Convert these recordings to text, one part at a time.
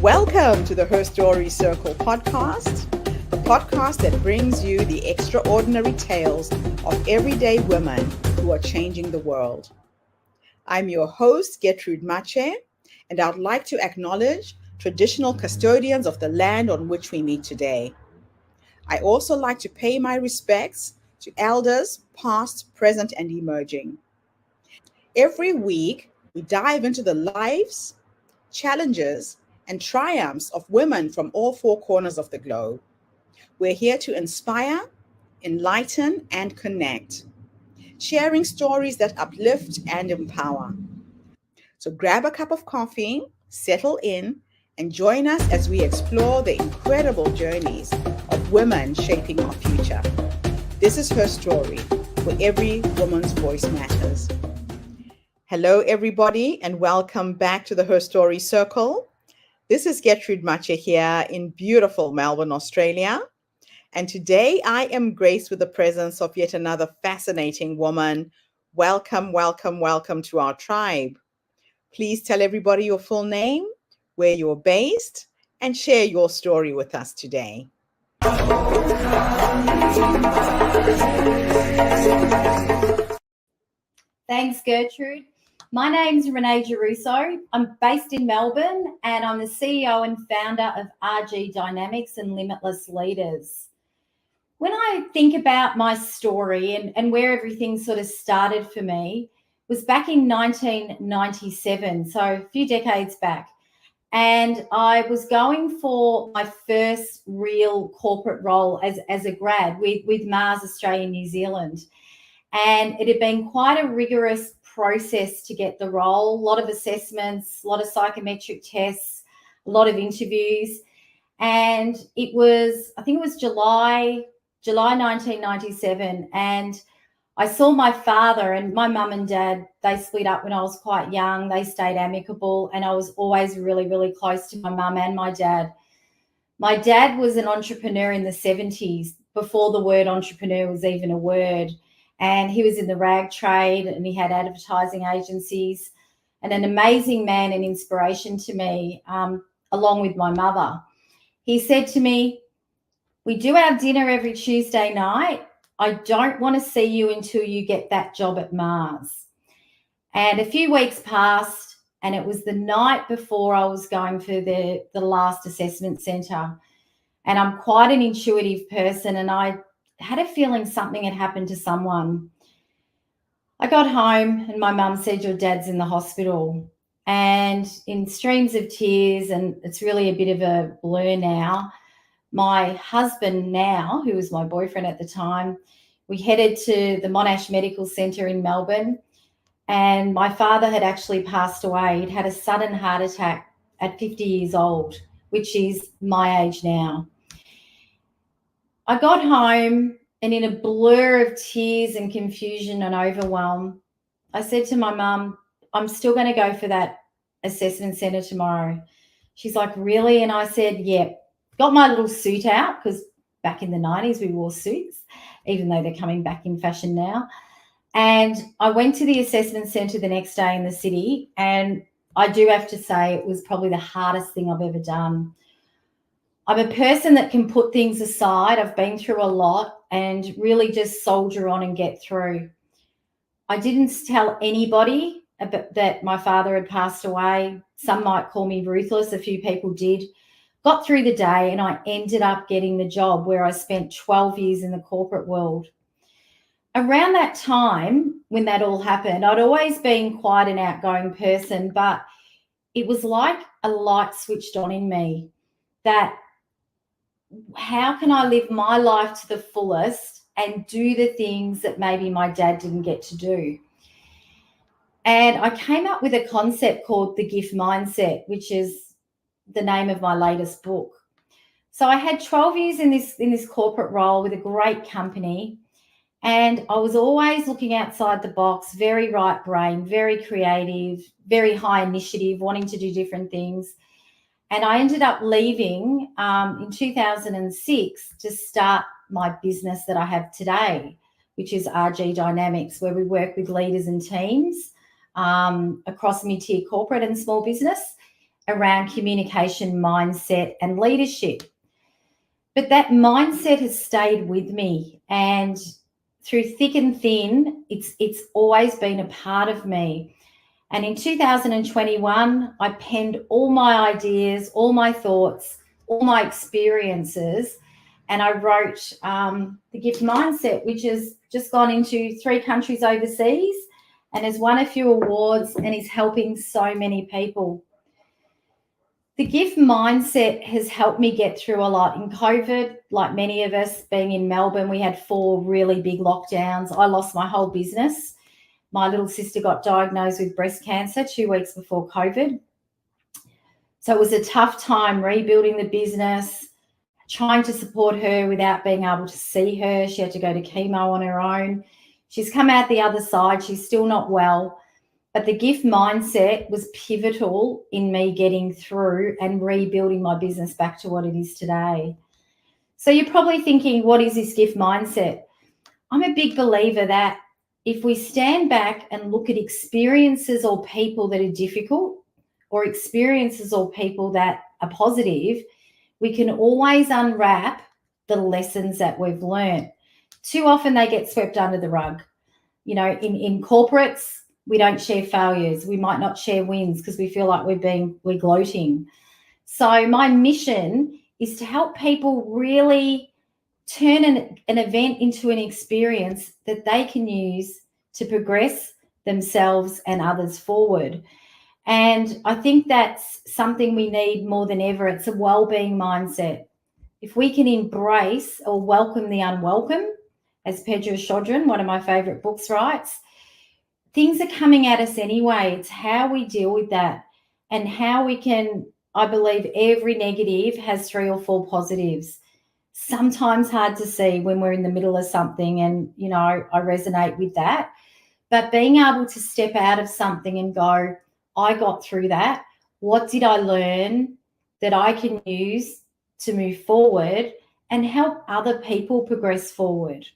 Welcome to the Her Story Circle podcast, the podcast that brings you the extraordinary tales of everyday women who are changing the world. I'm your host, Gertrude Mache, and I'd like to acknowledge traditional custodians of the land on which we meet today. I also like to pay my respects to elders, past, present, and emerging. Every week, we dive into the lives, challenges, and triumphs of women from all four corners of the globe. We're here to inspire, enlighten, and connect, sharing stories that uplift and empower. So grab a cup of coffee, settle in, and join us as we explore the incredible journeys of women shaping our future. This is Her Story, where every woman's voice matters. Hello, everybody, and welcome back to the Her Story Circle. This is Gertrude Mache here in beautiful Melbourne, Australia. And today I am graced with the presence of yet another fascinating woman. Welcome, welcome, welcome to our tribe. Please tell everybody your full name, where you're based, and share your story with us today. Thanks, Gertrude. My name's Renée Giarrusso. I'm based in Melbourne and I'm the CEO and founder of RG Dynamics and Limitless Leaders. When I think about my story and where everything sort of started for me was back in 1997, so a few decades back. And I was going for my first real corporate role as a grad with Mars Australia New Zealand. And it had been quite a rigorous process to get the role, a lot of assessments, a lot of psychometric tests, a lot of interviews. And it was, I think it was July 1997. And I saw my father and my mum and dad, they split up when I was quite young. They stayed amicable. And I was always really, really close to my mum and my dad. My dad was an entrepreneur in the 70s, before the word entrepreneur was even a word. And he was in the rag trade and he had advertising agencies, and an amazing man and inspiration to me, along with my mother. He said to me, "We do our dinner every Tuesday night. I don't want to see you until you get that job at Mars." And a few weeks passed, and it was the night before I was going for the last assessment centre. And I'm quite an intuitive person, and I had a feeling something had happened to someone. I got home and my mum said, "Your dad's in the hospital." And in streams of tears, and it's really a bit of a blur now, my husband now, who was my boyfriend at the time, we headed to the Monash Medical Centre in Melbourne, and my father had actually passed away. He'd had a sudden heart attack at 50 years old, which is my age now. I got home and in a blur of tears and confusion and overwhelm, I said to my mum, "I'm still going to go for that assessment centre tomorrow." She's like, "Really?" And I said, "Yeah." Got my little suit out, because back in the 90s we wore suits, even though they're coming back in fashion now. And I went to the assessment centre the next day in the city, and I do have to say it was probably the hardest thing I've ever done. I'm a person that can put things aside. I've been through a lot and really just soldier on and get through. I didn't tell anybody that my father had passed away. Some might call me ruthless. A few people did. Got through the day and I ended up getting the job where I spent 12 years in the corporate world. Around that time, when that all happened, I'd always been quite an outgoing person, but it was like a light switched on in me that how can I live my life to the fullest and do the things that maybe my dad didn't get to do? And I came up with a concept called the gift mindset, which is the name of my latest book. So I had 12 years in this corporate role with a great company, and I was always looking outside the box, very right brain, very creative, very high initiative, wanting to do different things. And I ended up leaving in 2006 to start my business that I have today, which is RG Dynamics, where we work with leaders and teams across mid-tier corporate and small business. around communication, mindset, and leadership. But that mindset has stayed with me, and through thick and thin, it's always been a part of me. And in 2021, I penned all my ideas, all my thoughts, all my experiences, and I wrote The Gift Mindset, which has just gone into 3 countries overseas and has won a few awards and is helping so many people. The gift mindset has helped me get through a lot. In COVID, like many of us, being in Melbourne, we had 4 really big lockdowns. I lost my whole business. My little sister got diagnosed with breast cancer 2 weeks before COVID. So it was a tough time rebuilding the business, trying to support her without being able to see her. She had to go to chemo on her own. She's come out the other side. She's still not well. But the gift mindset was pivotal in me getting through and rebuilding my business back to what it is today. So you're probably thinking, what is this gift mindset? I'm a big believer that if we stand back and look at experiences or people that are difficult, or experiences or people that are positive, we can always unwrap the lessons that we've learned. Too often they get swept under the rug. You know, in corporates, we don't share failures. We might not share wins because we feel like we're gloating. So my mission is to help people really turn an event into an experience that they can use to progress themselves and others forward. And I think that's something we need more than ever. It's a well-being mindset. If we can embrace or welcome the unwelcome, as Pedro Chodron, one of my favorite books, writes, things are coming at us anyway. It's how we deal with that and how we can, I believe every negative has 3 or 4 positives. Sometimes hard to see when we're in the middle of something, and, you know, I resonate with that. But being able to step out of something and go, I got through that. What did I learn that I can use to move forward and help other people progress forward?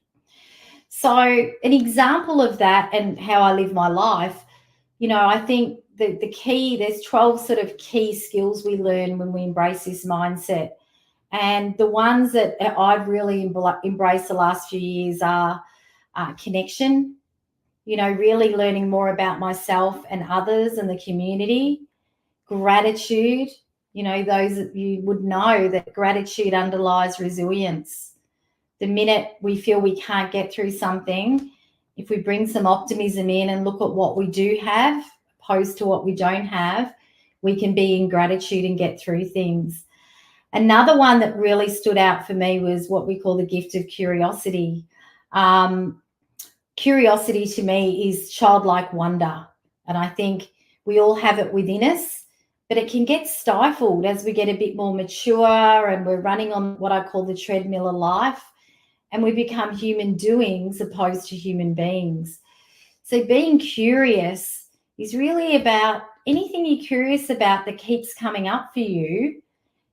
So an example of that and how I live my life, you know, I think the key, there's 12 sort of key skills we learn when we embrace this mindset. And the ones that I've really embraced the last few years are connection, you know, really learning more about myself and others and the community. Gratitude, you know, those that you would know that gratitude underlies resilience. The minute we feel we can't get through something, if we bring some optimism in and look at what we do have opposed to what we don't have, we can be in gratitude and get through things. Another one that really stood out for me was what we call the gift of curiosity. Curiosity to me is childlike wonder. And I think we all have it within us, but it can get stifled as we get a bit more mature and we're running on what I call the treadmill of life, and we become human doings opposed to human beings. So being curious is really about anything you're curious about that keeps coming up for you,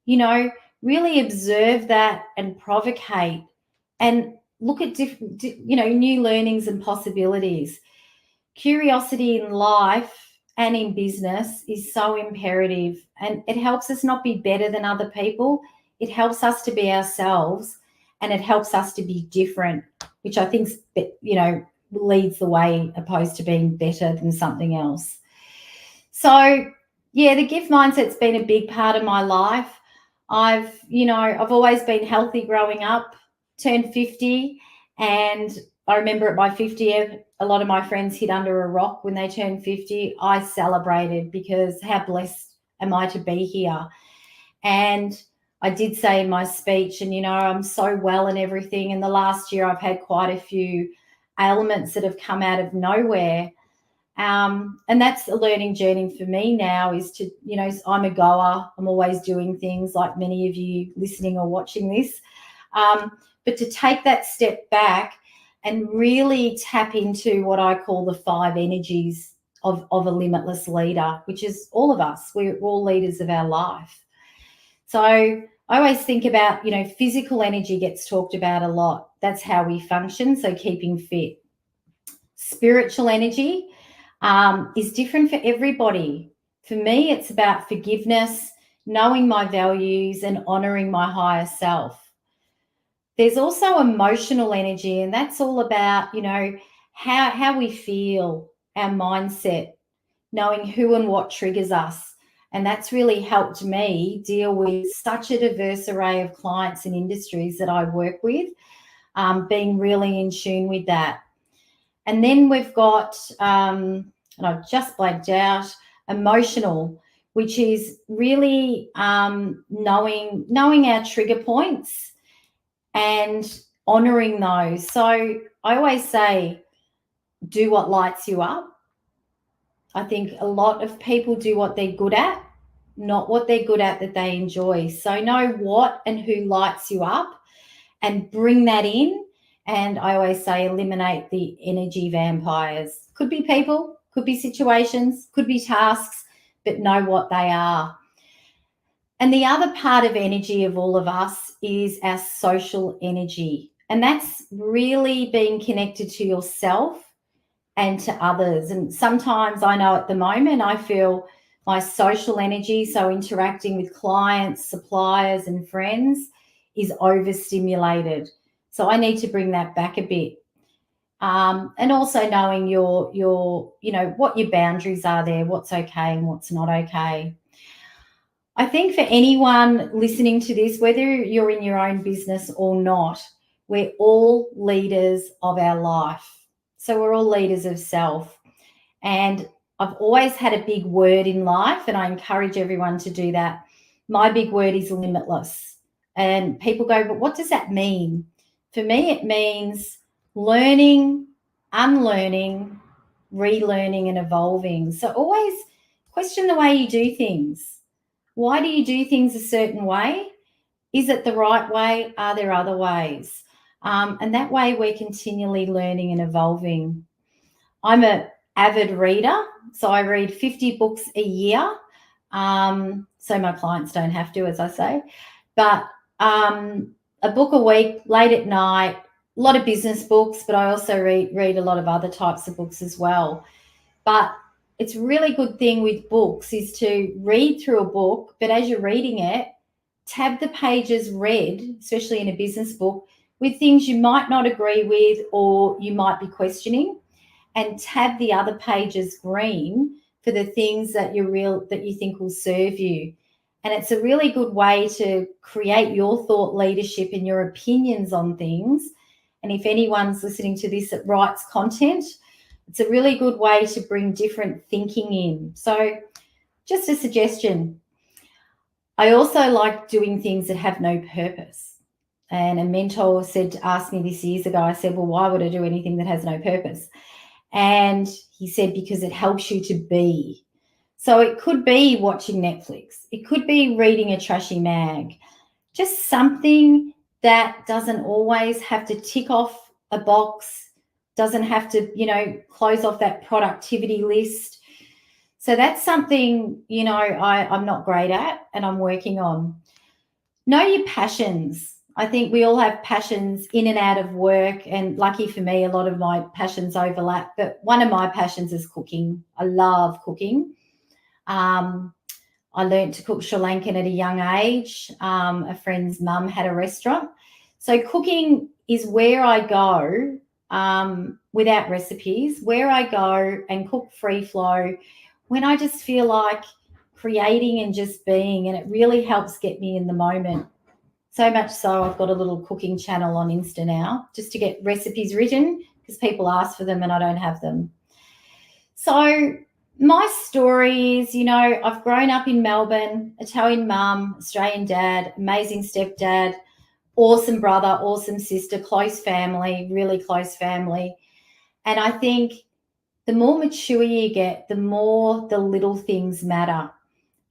you know, really observe that and provocate and look at different, you know, new learnings and possibilities. Curiosity in life and in business is so imperative, and it helps us not be better than other people. It helps us to be ourselves, and it helps us to be different, which I think, you know, leads the way opposed to being better than something else. So, yeah, the gift mindset's been a big part of my life. I've always been healthy growing up, turned 50, and I remember at my 50th, a lot of my friends hid under a rock when they turned 50. I celebrated because how blessed am I to be here? And I did say in my speech, and, you know, I'm so well and everything. And the last year I've had quite a few ailments that have come out of nowhere. And that's a learning journey for me now, is to, you know, I'm a goer. I'm always doing things like many of you listening or watching this. But to take that step back and really tap into what I call the 5 energies of a limitless leader, which is all of us. We're all leaders of our life. So I always think about, you know, physical energy gets talked about a lot. That's how we function, so keeping fit. Spiritual energy is different for everybody. For me, it's about forgiveness, knowing my values, and honoring my higher self. There's also emotional energy, and that's all about, how we feel, our mindset, knowing who and what triggers us. And that's really helped me deal with such a diverse array of clients and industries that I work with, being really in tune with that. And then we've got, and I've just blanked out, emotional, which is really knowing our trigger points and honoring those. So I always say, do what lights you up. I think a lot of people do what they're good at, not what they're good at that they enjoy. So know what and who lights you up and bring that in. And I always say, eliminate the energy vampires. Could be people, could be situations, could be tasks, but know what they are. And the other part of energy of all of us is our social energy. And that's really being connected to yourself and to others. And sometimes I know at the moment I feel my social energy, so interacting with clients, suppliers, and friends, is overstimulated. So I need to bring that back a bit. And also knowing your what your boundaries are there, what's okay and what's not okay. I think for anyone listening to this, whether you're in your own business or not, we're all leaders of our life. So we're all leaders of self. And I've always had a big word in life, and I encourage everyone to do that. My big word is limitless. And people go, but what does that mean? For me, it means learning, unlearning, relearning, and evolving. So always question the way you do things. Why do you do things a certain way? Is it the right way? Are there other ways? And that way we're continually learning and evolving. I'm an avid reader, so I read 50 books a year. So my clients don't have to, as I say. But a book a week, late at night, a lot of business books, but I also read a lot of other types of books as well. But it's a really good thing with books is to read through a book, but as you're reading it, tab the pages red, especially in a business book, with things you might not agree with or you might be questioning, and tab the other pages green for the things that you think will serve you. And it's a really good way to create your thought leadership and your opinions on things. And if anyone's listening to this that writes content, it's a really good way to bring different thinking in. So just a suggestion. I also like doing things that have no purpose. And a mentor asked me this years ago, I said, well, why would I do anything that has no purpose? And he said, because it helps you to be. So it could be watching Netflix. It could be reading a trashy mag. Just something that doesn't always have to tick off a box, doesn't have to, close off that productivity list. So that's something, I'm not great at and I'm working on. Know your passions. I think we all have passions in and out of work, and lucky for me, a lot of my passions overlap. But one of my passions is cooking. I love cooking. I learned to cook Sri Lankan at a young age. A friend's mum had a restaurant. So cooking is where I go without recipes, where I go and cook free flow when I just feel like creating and just being, and it really helps get me in the moment. So much so I've got a little cooking channel on Insta now just to get recipes written because people ask for them and I don't have them. So my story is, I've grown up in Melbourne, Italian mum, Australian dad, amazing stepdad, awesome brother, awesome sister, close family, really close family. And I think the more mature you get, the more the little things matter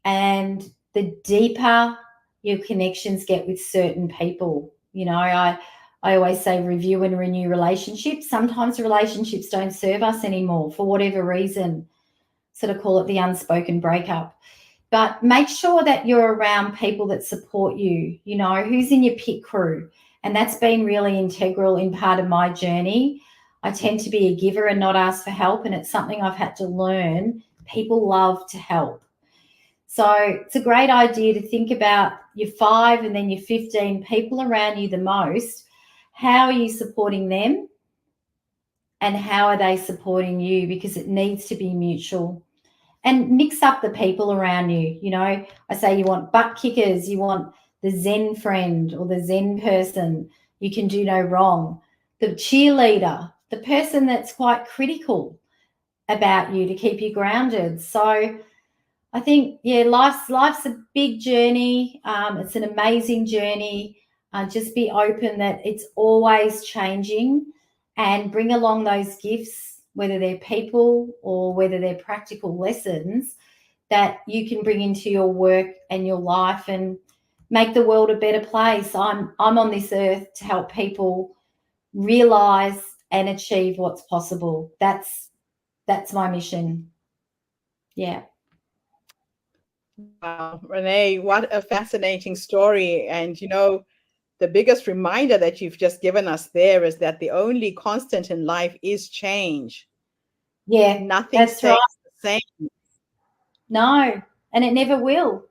and the deeper your connections get with certain people. I always say review and renew relationships. Sometimes relationships don't serve us anymore for whatever reason. Sort of call it the unspoken breakup. But make sure that you're around people that support you, who's in your pit crew. And that's been really integral in part of my journey. I tend to be a giver and not ask for help. And it's something I've had to learn. People love to help. So it's a great idea to think about your 5 and then your 15 people around you the most. How are you supporting them? And how are they supporting you? Because it needs to be mutual. And mix up the people around you. You know, I say you want butt kickers, you want the Zen friend or the Zen person, you can do no wrong. The cheerleader, the person that's quite critical about you to keep you grounded. So I think, yeah, life's a big journey. It's an amazing journey. Just be open that it's always changing, and bring along those gifts, whether they're people or whether they're practical lessons that you can bring into your work and your life and make the world a better place. I'm on this earth to help people realize and achieve what's possible. That's my mission. Yeah. Wow, Renee, what a fascinating story. And, the biggest reminder that you've just given us there is that the only constant in life is change. Yeah, Nothing that's stays right. the same. No, and it never will,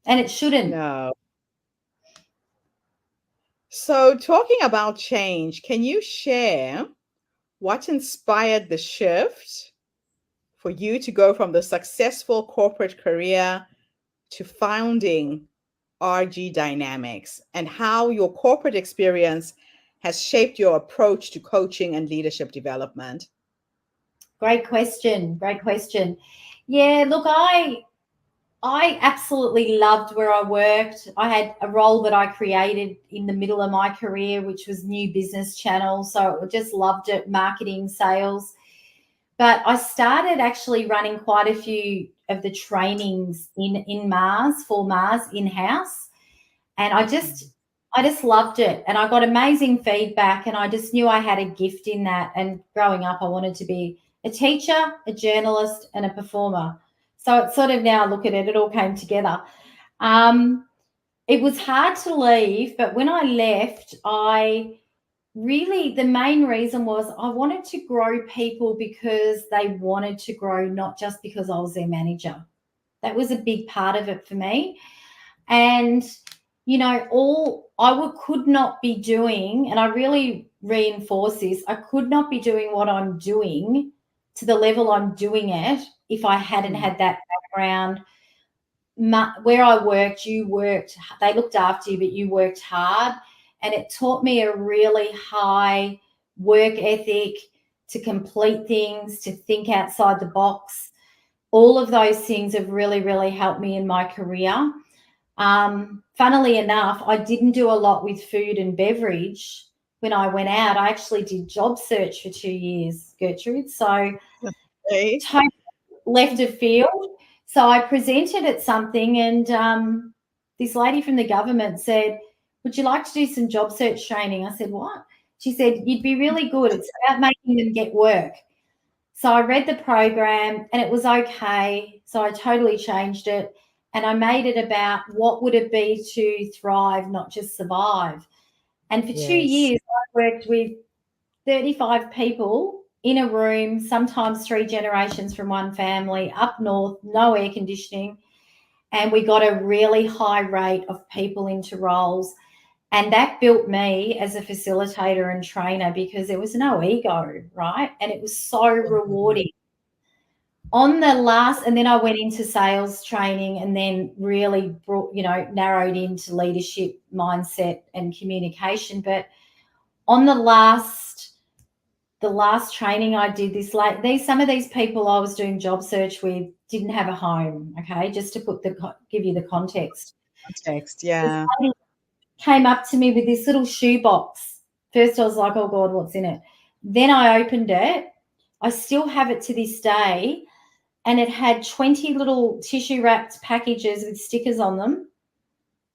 and it shouldn't. No. So, talking about change, can you share what inspired the shift for you to go from the successful corporate career to founding RG Dynamics, and how your corporate experience has shaped your approach to coaching and leadership development? Great question. Great question. Yeah, look, I absolutely loved where I worked. I had a role that I created in the middle of my career, which was new business channels. So I just loved it, marketing, sales. But I started actually running quite a few of the trainings in Mars, for Mars in-house. And I just loved it. And I got amazing feedback, and I just knew I had a gift in that. And growing up, I wanted to be a teacher, a journalist, and a performer. So it's sort of, now look at it, it all came together. It was hard to leave, but when I left, the main reason was I wanted to grow people because they wanted to grow, not just because I was their manager. That was a big part of it for me. And, all I could not be doing, and I really reinforce this, I could not be doing what I'm doing to the level I'm doing it if I hadn't had that background. Where I worked, they looked after you, but you worked hard. And it taught me a really high work ethic, to complete things, to think outside the box. All of those things have really, really helped me in my career. Funnily enough, I didn't do a lot with food and beverage when I went out. I actually did job search for 2 years, Gertrude. So Hey. totally left of field. So I presented at something, and this lady from the government said, "Would you like to do some job search training?" I said, "What?" She said, "You'd be really good. It's about making them get work." So I read the program, and it was okay. So I totally changed it, and I made it about what would it be to thrive, not just survive. And for 2 Yes. years, I worked with 35 people in a room, sometimes 3 generations from one family, up north, no air conditioning. And we got a really high rate of people into roles. And that built me as a facilitator and trainer, because there was no ego, right? And it was so rewarding. On the last, and then I went into sales training, and then really narrowed into leadership, mindset, and communication. But on the last training I did, some of these people I was doing job search with didn't have a home. Okay, just to give you the context. Context, This yeah. lady came up to me with this little shoebox. First I was like, oh God, what's in it? Then I opened it. I still have it to this day. And it had 20 little tissue wrapped packages with stickers on them.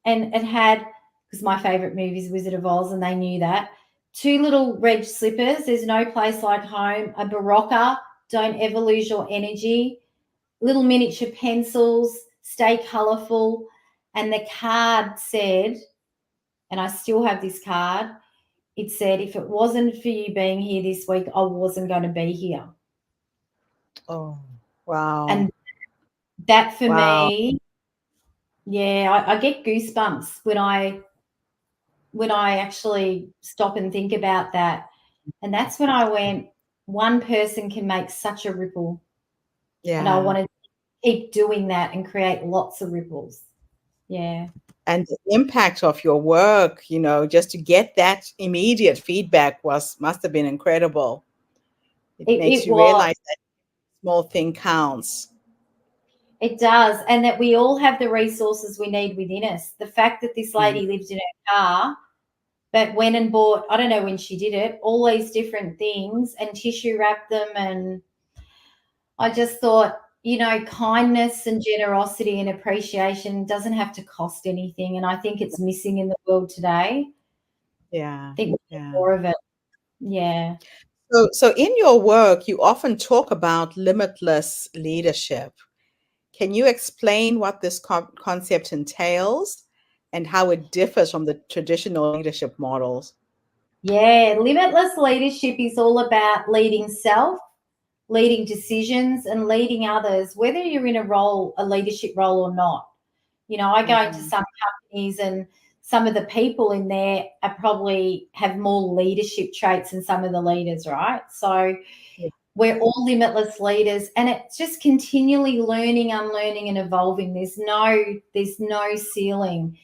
And it had, because my favorite movie is Wizard of Oz, and they knew that, 2 little red slippers, there's no place like home, a Barocca, don't ever lose your energy, little miniature pencils, stay colourful. And the card said, and I still have this card, it said, if it wasn't for you being here this week, I wasn't going to be here. Oh, wow. And that for Wow. me Yeah, I get goosebumps when I actually stop and think about that. And that's when I went, one person can make such a ripple. And I Yeah. want to keep doing that and create lots of ripples. Yeah. And the impact of your work, just to get that immediate feedback must have been incredible. It makes It you was. realize that small thing counts. It does. And that we all have the resources we need within us. The fact that this Mm. lady lived in her car, but went and bought, I don't know when she did it, all these different things and tissue wrapped them. And I just thought, kindness and generosity and appreciation doesn't have to cost anything. And I think it's missing in the world today. Yeah. I think we need Yeah. more of it. Yeah. So in your work, you often talk about limitless leadership. Can you explain what this concept entails and how it differs from the traditional leadership models? Yeah. Limitless leadership is all about leading self, leading decisions, and leading others, whether you're in a leadership role or not. I go into Mhm. some companies and some of the people in there are probably have more leadership traits than some of the leaders, right? So Yeah. we're all limitless leaders, and it's just continually learning, unlearning, and evolving. There's no ceiling.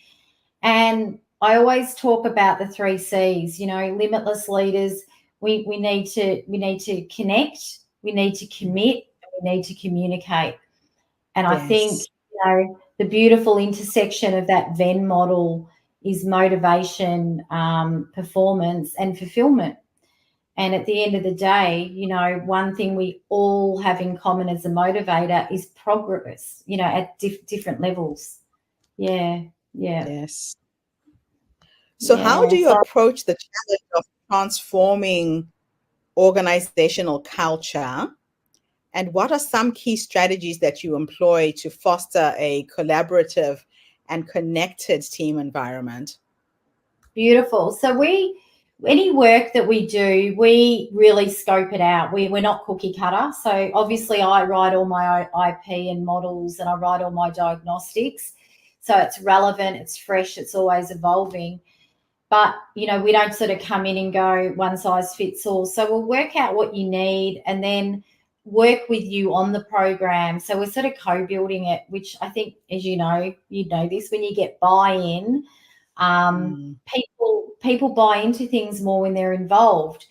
And I always talk about the 3 C's, limitless leaders. We need to connect, we need to commit, and we need to communicate. And I think, Yes. the beautiful intersection of that Venn model is motivation, performance, and fulfillment. And at the end of the day, one thing we all have in common as a motivator is progress, at different levels. Yeah, yeah, Yes. So how do yeah. you So approach the challenge of transforming organizational culture? And what are some key strategies that you employ to foster a collaborative and connected team environment? beautiful. So any work that we do, we really scope it out. We're not cookie cutter. So obviously I write all my IP and models, and I write all my diagnostics. So it's relevant, it's fresh, it's always evolving. But, we don't sort of come in and go one size fits all. So we'll work out what you need and then work with you on the program. So we're sort of co-building it, which I think, as you know this, when you get buy-in, Mm. people buy into things more when they're involved.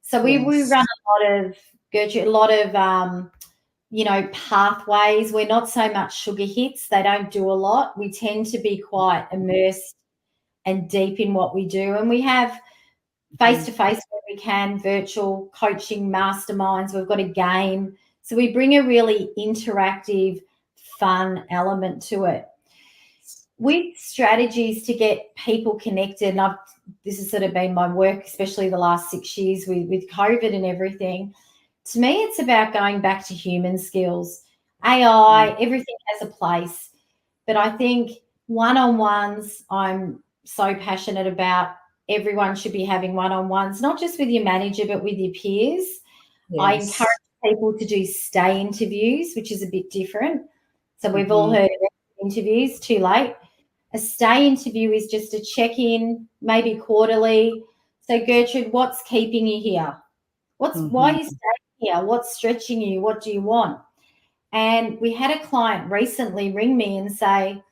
So we run Yes. a lot of, Gertrude, a lot of pathways. We're not so much sugar hits. They don't do a lot. We tend to be quite immersed and deep in what we do. And we have Mhm. face-to-face where we can, virtual coaching masterminds. We've got a game. So we bring a really interactive, fun element to it. With strategies to get people connected, and this has sort of been my work, especially the last 6 years with COVID and everything. To me, it's about going back to human skills. Mm. AI, everything has a place. But I think one-on-ones, I'm so passionate about. Everyone should be having one-on-ones, not just with your manager, but with your peers. I encourage Yes. people to do stay interviews, which is a bit different. So we've all Mhm. heard of interviews, too late. A stay interview is just a check-in, maybe quarterly. So Gertrude, what's keeping you here? Why are Mhm. you staying here? What's stretching you? What do you want? And we had a client recently ring me and say,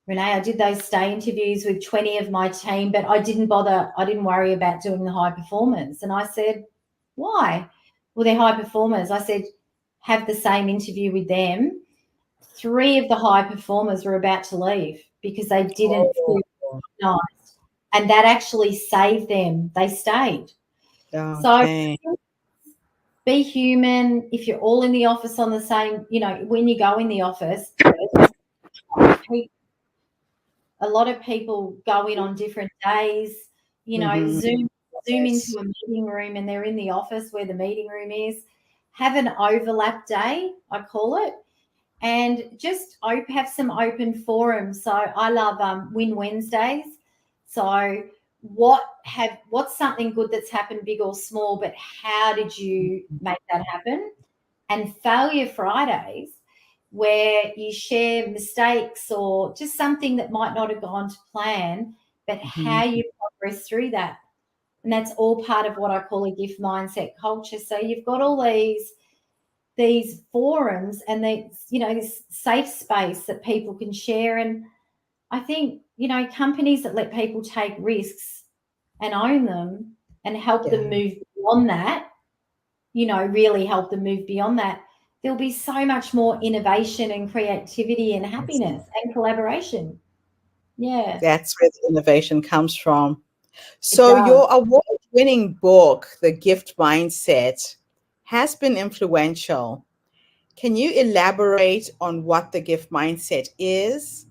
Renee, I did those stay interviews with 20 of my team, but I didn't worry about doing the high performers. And I said, why? Well, they're high performers. I said, have the same interview with them. 3 of the high performers were about to leave because they didn't Oh, feel nice. And that actually saved them. They stayed. So okay. be human. If you're all in the office on the same, when you go in the office, a lot of people go in on different days, Mhm. Zoom into Yes. a meeting room and they're in the office where the meeting room is. Have an overlap day, I call it, and just have some open forums. So I love Win Wednesdays. So what's something good that's happened, big or small, but how did you make that happen? And Failure Fridays where you share mistakes or just something that might not have gone to plan, but how you progress through that. And that's all part of what I call a gift mindset culture. So you've got all these forums and this safe space that people can share. And I think, companies that let people take risks and own them and help them move beyond that, really help them move beyond that, there'll be so much more innovation and creativity and happiness and collaboration. Yeah. That's where the innovation comes from. It So does. your award-winning book, The Gift Mindset, has been influential. Can you elaborate on what the gift mindset is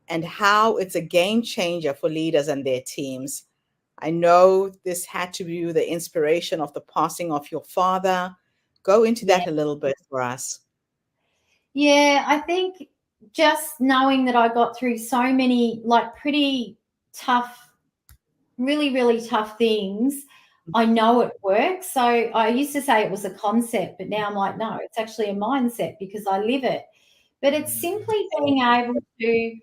and how it's a game changer for leaders and their teams? I know this had to be the inspiration of the passing of your father. Go into Yeah. that a little bit for us. Yeah, I think just knowing that I got through so many pretty tough, really, really tough things, I know it works. So I used to say it was a concept, but now I'm like, no, it's actually a mindset because I live it. But it's simply being able to,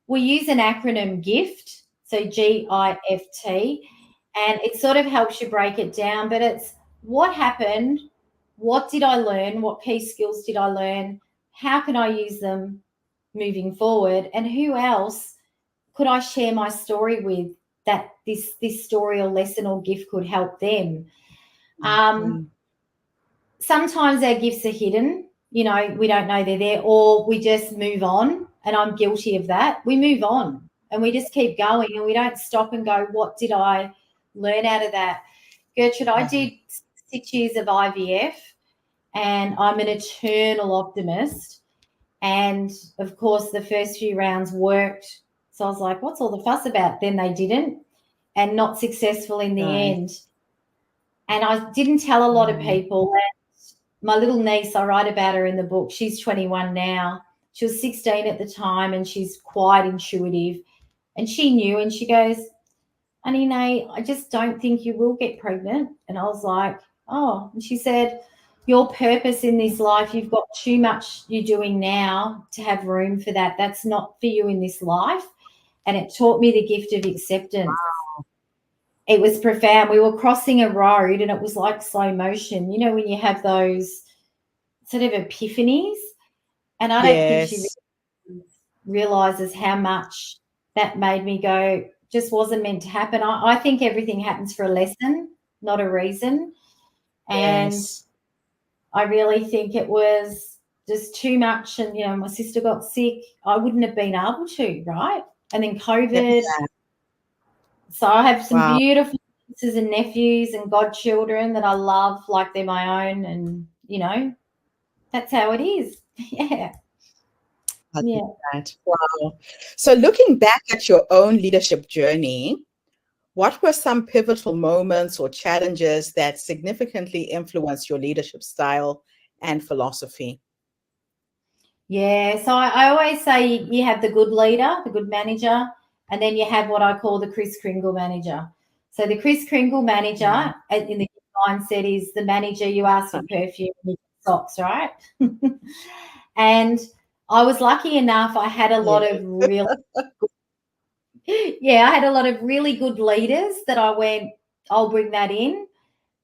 we use an acronym GIFT, so GIFT, and it sort of helps you break it down. But it's what happened, what did I learn, what key skills did I learn, how can I use them moving forward, and who else could I share my story with that this story or lesson or gift could help them. Sometimes our gifts are hidden, we don't know they're there, or we just move on, and I'm guilty of that. We move on and we just keep going and we don't stop and go, what did I learn out of that? Gertrude, I did 6 years of IVF and I'm an eternal optimist. And of course, the first few rounds worked. So I was like, what's all the fuss about? Then they didn't, and not successful in the end. And I didn't tell a lot of people. And my little niece, I write about her in the book. She's 21 now. She was 16 at the time, and she's quite intuitive. And she knew, and she goes, Auntie Nay, I just don't think you will get pregnant. And I was like, oh. And she said, your purpose in this life, you've got too much you're doing now to have room for that. That's not for you in this life. And it taught me the gift of acceptance. Wow. It was profound. We were crossing a road and it was like slow motion. When you have those sort of epiphanies, and I don't think she realizes how much that made me go, just wasn't meant to happen. I think everything happens for a lesson, not a reason. And I really think it was just too much. And, my sister got sick. I wouldn't have been able to, right? And then COVID. So I have some beautiful nieces and nephews and godchildren that I love like they're my own. And, that's how it is. Yeah. That. Wow. So looking back at your own leadership journey, what were some pivotal moments or challenges that significantly influenced your leadership style and philosophy? Yeah, so I always say you have the good leader, the good manager, and then you have what I call the Kris Kringle manager. So the Kris Kringle manager in the mindset is the manager you ask for perfume and socks, right? And I was lucky enough, I had a lot of really I had a lot of really good leaders that I went, I'll bring that in.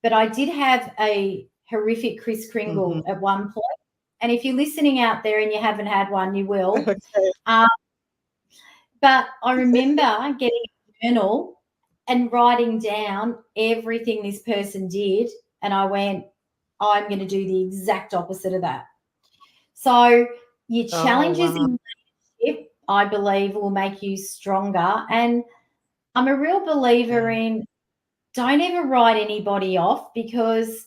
But I did have a horrific Kris Kringle at one point. And if you're listening out there and you haven't had one, you will. But I remember getting a journal and writing down everything this person did. And I went, I'm going to do the exact opposite of that. So your challenges in leadership, I believe, will make you stronger. And I'm a real believer in don't ever write anybody off, because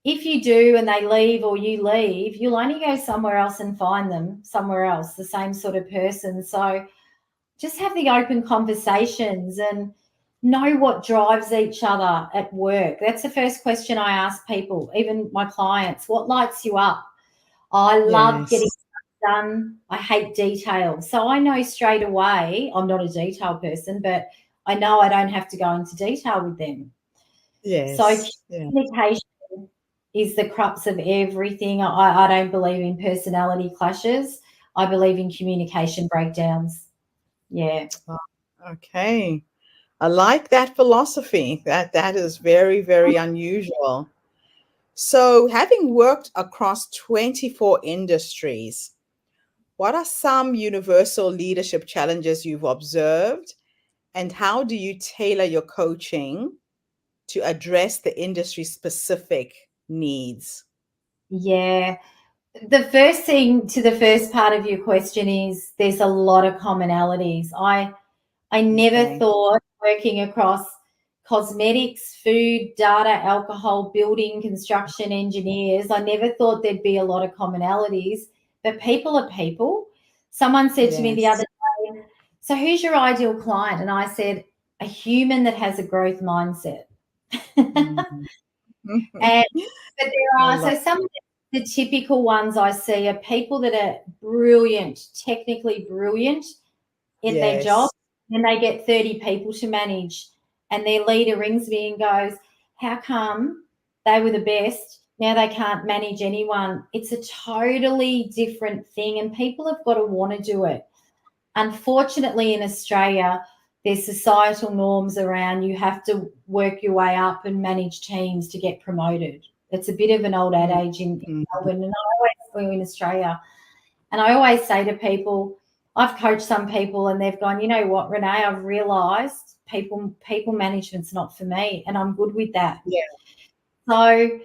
if you do and they leave or you leave, you'll only go somewhere else and find them somewhere else, the same sort of person. So just have the open conversations and know what drives each other at work. That's the first question I ask people, even my clients. What lights you up? I love getting stuff done. I hate detail. So I know straight away, I'm not a detail person, but I know I don't have to go into detail with them. So communication is the crux of everything. I don't believe in personality clashes. I believe in communication breakdowns. Yeah. Okay. I like that philosophy. That is very, very unusual. So, having worked across 24 industries, what are some universal leadership challenges you've observed, and how do you tailor your coaching to address the industry specific needs? Yeah. The first thing to the first part of your question is there's a lot of commonalities. I never Okay. thought working across cosmetics, food, data, alcohol, building, construction, engineers, I never thought there'd be a lot of commonalities, but people are people. Someone said to me the Yes. other day, so who's your ideal client? And I said, a human that has a growth mindset. Mhm. And but there I are love. so some of the typical ones I see are people that are brilliant, technically brilliant at their job, Yes. and they get 30 people to manage, and their leader rings me and goes, how come they were the best, now they can't manage anyone? It's a totally different thing, and people have got to want to do it. Unfortunately, in Australia, there's societal norms around you have to work your way up and manage teams to get promoted. It's a bit of an old adage in Mhm. Melbourne, and in Australia. And I always say to people, I've coached some people and they've gone, you know what, Renee, I've realised people management's not for me, and I'm good with that. Yeah. So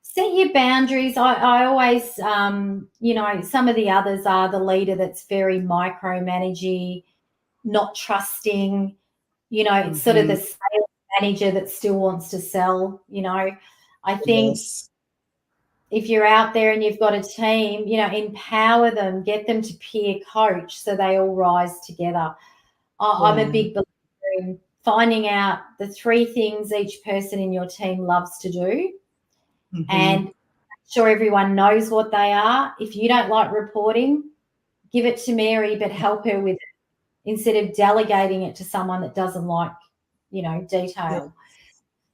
set your boundaries. I always, some of the others are the leader that's very micromanaging, not trusting. It's sort of Mhm. the sales manager that still wants to sell. I think Yes. if you're out there and you've got a team, empower them, get them to peer coach so they all rise together. I'm a Yeah. big believer in finding out the 3 things each person in your team loves to do, and Mhm. make sure everyone knows what they are. If you don't like reporting, give it to Mary, but help her with it instead of delegating it to someone that doesn't like, Yeah. detail.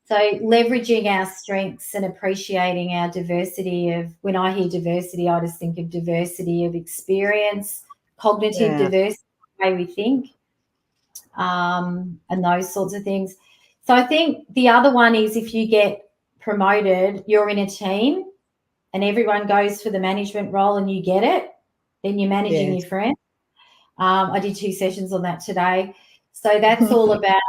So leveraging our strengths and appreciating our diversity of, when I hear diversity, I just think of diversity of experience, cognitive Yeah. diversity, the way we think, and those sorts of things. So I think the other one is if you get promoted, you're in a team and everyone goes for the management role and you get it, then you're managing Yes. your friend. I did 2 sessions on that today. So that's all about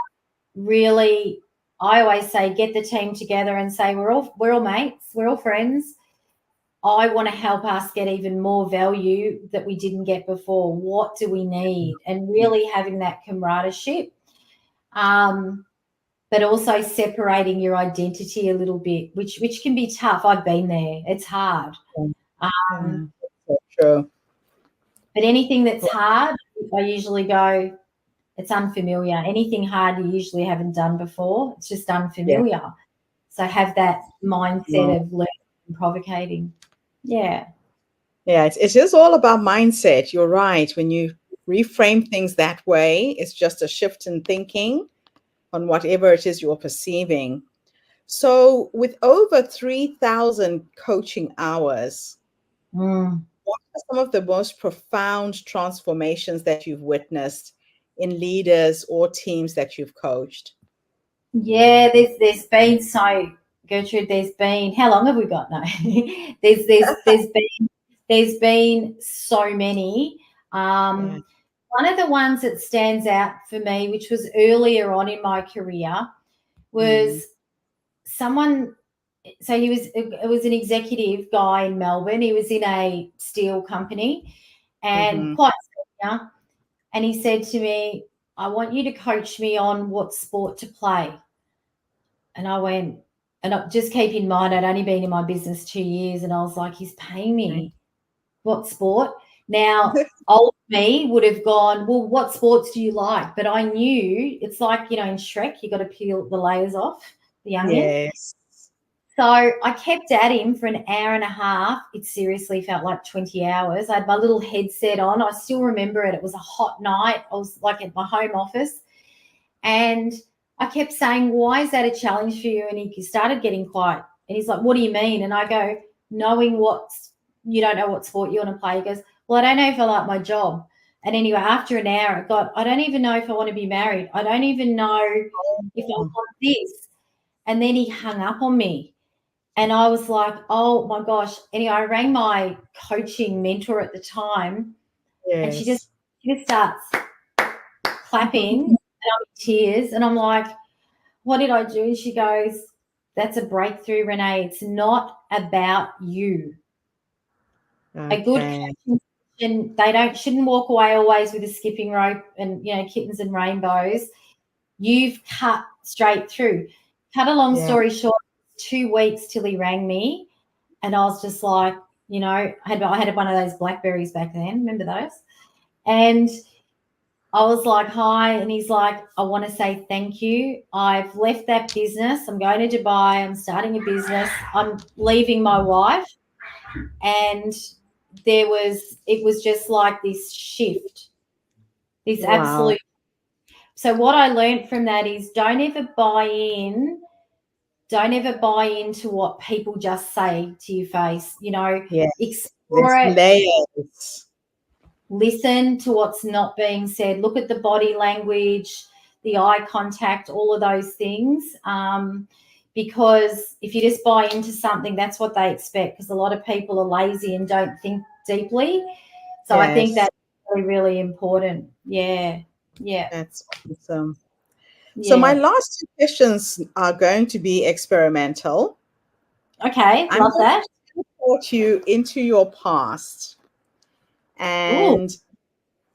really, I always say, get the team together and say, we're all mates, we're all friends. I want to help us get even more value that we didn't get before. What do we need? And really having that camaraderie, but also separating your identity a little bit, which can be tough. I've been there. It's hard. Yeah. Um, So true. but anything that's hard, I usually go, it's unfamiliar. Anything hard you usually haven't done before, it's just Yeah. unfamiliar. So have that No. mindset of learning and provocating. Yeah. Yeah. It's just all about mindset. You're right. When you reframe things that way, it's just a shift in thinking on whatever it is you're perceiving. So, with over 3,000 coaching hours, Mm. what are some of the most profound transformations that you've witnessed in leaders or teams that you've coached? Yeah, there's been so Gertrude, there's been, how long have we got now? there's been so many. Yeah. One of the ones that stands out for me, which was earlier on in my career, Mm. was someone. So it was an executive guy in Melbourne. He was in a steel company and Mm-hmm. quite senior. And he said to me, I want you to coach me on what sport to play. And I went, and just keep in mind, I'd only been in my business 2 years, and I was like, he's paying me. What sport? Now, old me would have gone, well, what sports do you like? But I knew it's like, in Shrek, you got to peel the layers off the onion. Yes. So I kept at him for an hour and a half. It seriously felt like 20 hours. I had my little headset on. I still remember it. It was a hot night. I was like at my home office. And I kept saying, why is that a challenge for you? And he started getting quite And he's like, what do you mean? And I go, knowing you don't know what sport you want to play. He goes, well, I don't know if I like my job. And anyway, after an hour, I don't even know if I want to be married. I don't even know if I want this. And then he hung up on me. And I was like, oh, my gosh. Anyway, I rang my coaching mentor at the time, and she just starts clapping, and I'm in tears. And I'm like, what did I do? And she goes, that's a breakthrough, Renee. It's not about you. Okay. A good coaching session, they shouldn't walk away always with a skipping rope and, kittens and rainbows. You've cut straight through. Cut a long story short, 2 weeks till he rang me, and I was just like, I had one of those Blackberries back then. Remember those? And I was like, hi. And he's like, I want to say thank you. I've left that business. I'm going to Dubai. I'm starting a business. I'm leaving my wife. And it was just like this shift, this absolute. So what I learned from that is don't ever buy into what people just say to your face, explore it. Layers. Listen to what's not being said. Look at the body language, the eye contact, all of those things. Because if you just buy into something, that's what they expect, because a lot of people are lazy and don't think deeply. So I think that's really, really important. Yeah. That's awesome. Yeah. So my last 2 questions are going to be experimental. Okay, love that. I'm going to transport you into your past. And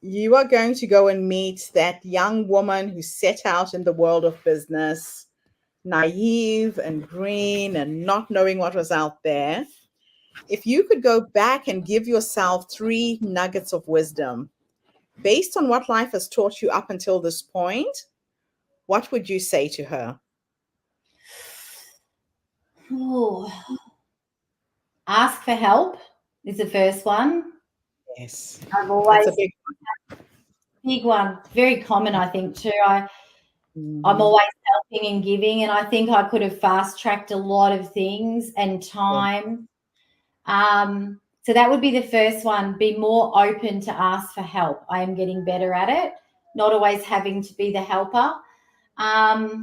you are going to go and meet that young woman who set out in the world of business, naive and green and not knowing what was out there. If you could go back and give yourself 3 nuggets of wisdom based on what life has taught you up until this point, what would you say to her? Ask for help is the first one. Yes. I've always, that's a big one. Very common, I think, too. I'm always helping and giving, and I think I could have fast-tracked a lot of things and time. So that would be the first one. Be more open to ask for help. I am getting better at it, not always having to be the helper. I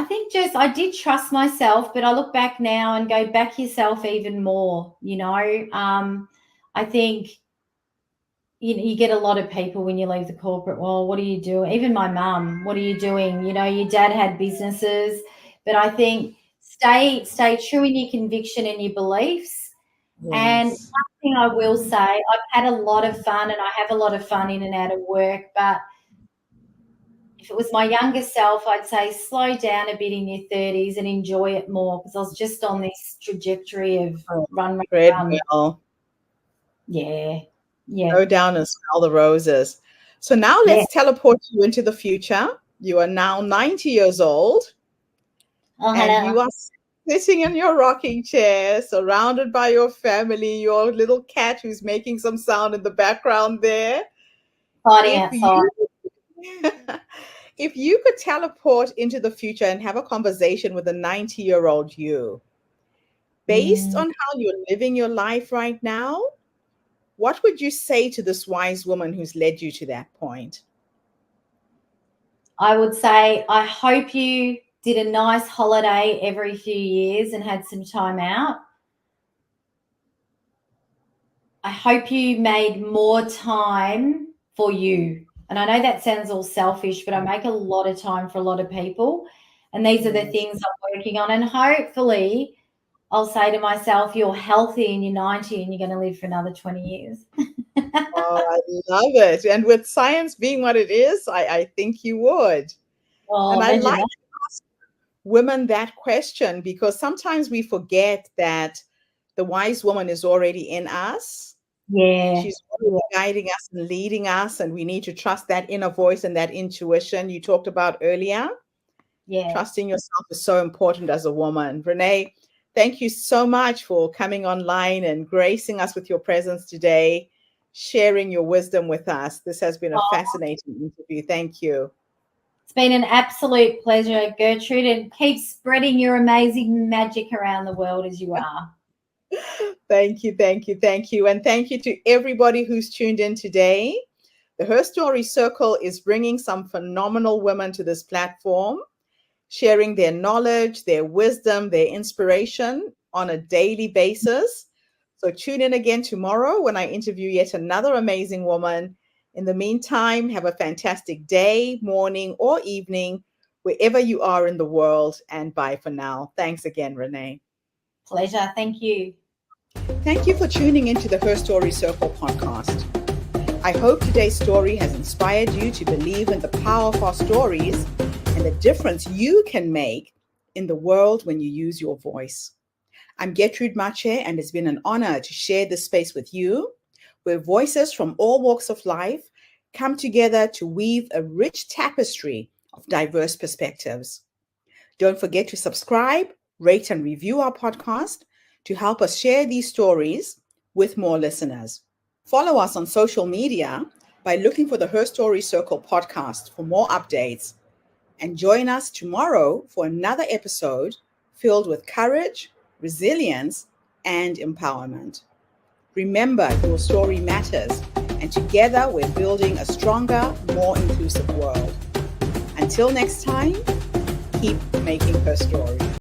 think I did trust myself, but I look back now and go, back yourself even more, I think, you get a lot of people when you leave the corporate world. What are you doing? Even my mum, what are you doing? Your dad had businesses, but I think stay true in your conviction and your beliefs. And one thing I will say, I've had a lot of fun, and I have a lot of fun in and out of work, but if it was my younger self, I'd say slow down a bit in your 30s and enjoy it more, because I was just on this trajectory of run. Yeah. Go down and smell the roses. So now let's teleport you into the future. You are now 90 years old. And you are sitting in your rocking chair, surrounded by your family, your little cat who's making some sound in the background there. If you could teleport into the future and have a conversation with a 90-year-old you, based on how you're living your life right now, what would you say to this wise woman who's led you to that point? I would say, I hope you did a nice holiday every few years and had some time out. I hope you made more time for you. And I know that sounds all selfish, but I make a lot of time for a lot of people. And these are the things I'm working on. And hopefully I'll say to myself, you're healthy and you're 90 and you're going to live for another 20 years. Oh, I love it. And with science being what it is, I think you would. And I like to ask women that question, because sometimes we forget that the wise woman is already in us. Yeah. She's already guiding us and leading us, and we need to trust that inner voice and that intuition you talked about earlier. Yeah. Trusting yourself is so important as a woman. Renee, thank you so much for coming online and gracing us with your presence today, sharing your wisdom with us. This has been a fascinating interview. Thank you. It's been an absolute pleasure, Gertrude, and keep spreading your amazing magic around the world as you are. Thank you, thank you, thank you. And thank you to everybody who's tuned in today. The Her Story Circle is bringing some phenomenal women to this platform, sharing their knowledge, their wisdom, their inspiration on a daily basis. So tune in again tomorrow when I interview yet another amazing woman. In the meantime, have a fantastic day, morning, or evening, wherever you are in the world. And bye for now. Thanks again, Renee. Pleasure. Thank you. Thank you for tuning into the Her Story Circle podcast. I hope today's story has inspired you to believe in the power of our stories and the difference you can make in the world when you use your voice. I'm Gertrude Mache, and it's been an honor to share this space with you, where voices from all walks of life come together to weave a rich tapestry of diverse perspectives. Don't forget to subscribe, rate, and review our podcast to help us share these stories with more listeners. Follow us on social media by looking for the Her Story Circle podcast for more updates. And join us tomorrow for another episode filled with courage, resilience, and empowerment. Remember, your story matters, and together we're building a stronger, more inclusive world. Until next time, keep making her story.